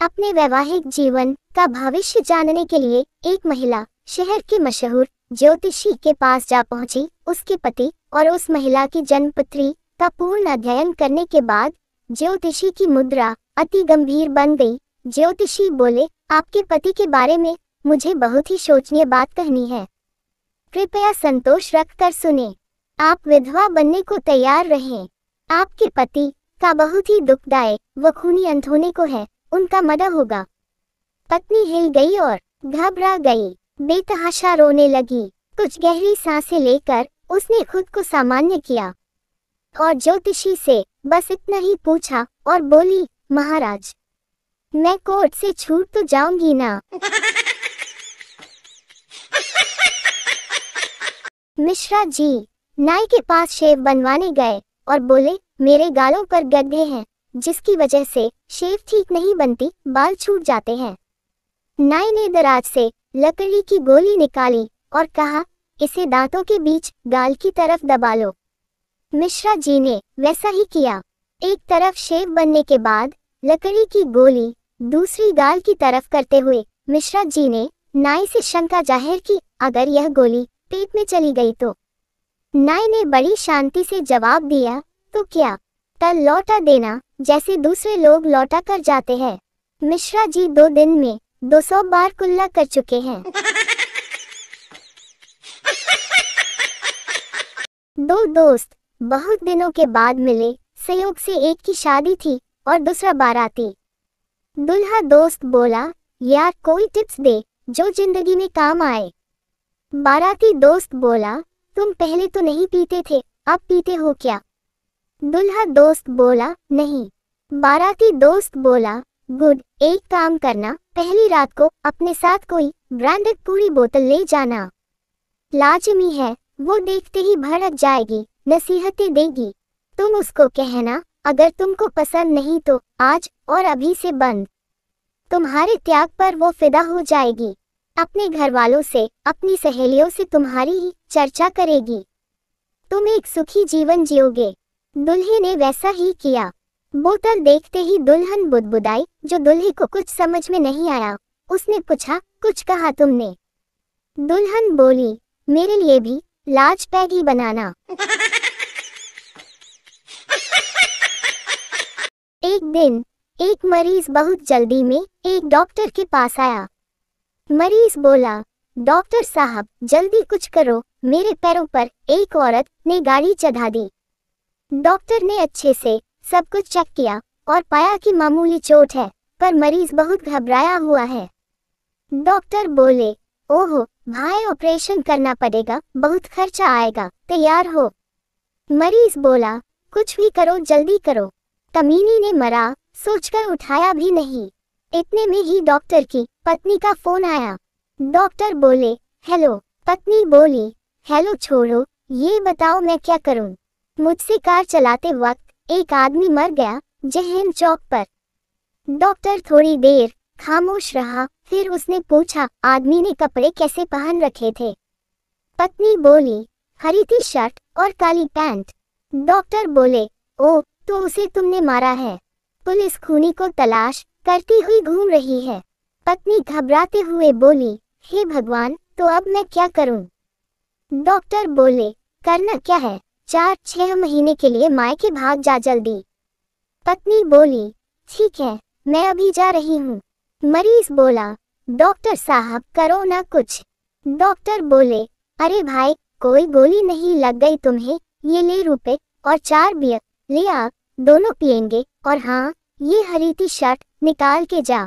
अपने वैवाहिक जीवन का भविष्य जानने के लिए एक महिला शहर के मशहूर ज्योतिषी के पास जा पहुंची। उसके पति और उस महिला की जन्मपत्री का पूर्ण अध्ययन करने के बाद ज्योतिषी की मुद्रा अति गंभीर बन गई। ज्योतिषी बोले, आपके पति के बारे में मुझे बहुत ही शोचनीय बात कहनी है, कृपया संतोष रखकर सुने। आप विधवा बनने को तैयार रहें। आपके पति का बहुत ही दुखदायक व खूनी अंत होने को है, उनका मर्डर होगा। पत्नी हिल गई और घबरा गई, बेतहाशा रोने लगी। कुछ गहरी सांसें लेकर उसने खुद को सामान्य किया और ज्योतिषी से बस इतना ही पूछा और बोली, महाराज, मैं कोर्ट से छूट तो जाऊंगी ना? मिश्रा जी नाई के पास शेव बनवाने गए और बोले, मेरे गालों पर गड्ढे हैं जिसकी वजह से शेव ठीक नहीं बनती, बाल छूट जाते हैं। नाई ने दराज से लकड़ी की गोली निकाली और कहा, इसे दांतों के बीच गाल की तरफ दबा लो। मिश्रा जी ने वैसा ही किया। एक तरफ शेव बनने के बाद लकड़ी की गोली दूसरी गाल की तरफ करते हुए मिश्रा जी ने नाई से शंका जाहिर की, अगर यह गोली पेट में चली गई तो? नाई ने बड़ी शांति से जवाब दिया, तो क्या तल लौटा देना, जैसे दूसरे लोग लौटा कर जाते हैं। मिश्रा जी 2 दिन में 200 बार कुल्ला कर चुके हैं। 2 दोस्त बहुत दिनों के बाद मिले। संयोग से एक की शादी थी और दूसरा बाराती। दूल्हा दोस्त बोला, यार कोई टिप्स दे जो जिंदगी में काम आए। बाराती दोस्त बोला, तुम पहले तो नहीं पीते थे, अब पीते हो क्या? दूल्हा दोस्त बोला, नहीं। बाराती दोस्त बोला, गुड, एक काम करना, पहली रात को अपने साथ कोई ब्रांडेड पूरी बोतल ले जाना। लाजमी है, वो देखते ही भड़क जाएगी, नसीहतें देगी। तुम उसको कहना, अगर तुमको पसंद नहीं तो आज और अभी से बंद। तुम्हारे त्याग पर वो फिदा हो जाएगी। अपने घर वालों से, अपनी सहेलियों से तुम्हारी ही चर्चा करेगी। तुम एक सुखी जीवन जियोगे। दुल्हे ने वैसा ही किया। बोतल देखते ही दुल्हन बुदबुदाई, जो दुल्हे को कुछ समझ में नहीं आया। उसने पूछा, कुछ कहा तुमने? दुल्हन बोली, मेरे लिए भी लार्ज पैग ही बनाना। एक दिन एक मरीज बहुत जल्दी में एक डॉक्टर के पास आया। मरीज बोला, डॉक्टर साहब जल्दी कुछ करो, मेरे पैरों पर एक औरत ने गाड़ी चढ़ा दी। डॉक्टर ने अच्छे से सब कुछ चेक किया और पाया कि मामूली चोट है, पर मरीज बहुत घबराया हुआ है। डॉक्टर बोले, ओहो भाई, ऑपरेशन करना पड़ेगा, बहुत खर्चा आएगा, तैयार हो? मरीज बोला, कुछ भी करो, जल्दी करो। कमीनी ने मरा सोचकर उठाया भी नहीं। इतने में ही डॉक्टर की पत्नी का फोन आया। डॉक्टर बोले, हेलो। पत्नी बोली, हेलो छोड़ो, ये बताओ मैं क्या करूं? मुझसे कार चलाते वक्त एक आदमी मर गया जहन चौक पर। डॉक्टर थोड़ी देर खामोश रहा, फिर उसने पूछा, आदमी ने कपड़े कैसे पहन रखे थे? पत्नी बोली, हरी टी शर्ट और काली पैंट। डॉक्टर बोले, ओ, तो उसे तुमने मारा है। पुलिस खूनी को तलाश करती हुई घूम रही है। पत्नी घबराते हुए बोली, हे भगवान, तो अब मैं क्या करूं? डॉक्टर बोले, करना क्या है, 4-6 महीने के लिए मायके भाग जा जल्दी। पत्नी बोली, ठीक है, मैं अभी जा रही हूँ। मरीज बोला, डॉक्टर साहब करो ना कुछ। डॉक्टर बोले, अरे भाई, कोई गोली नहीं लग गई तुम्हें, ये ले रुपए और 4 बियर ले आ, दोनों पिएंगे, और हाँ, ये हरी टी शर्ट निकाल के जा।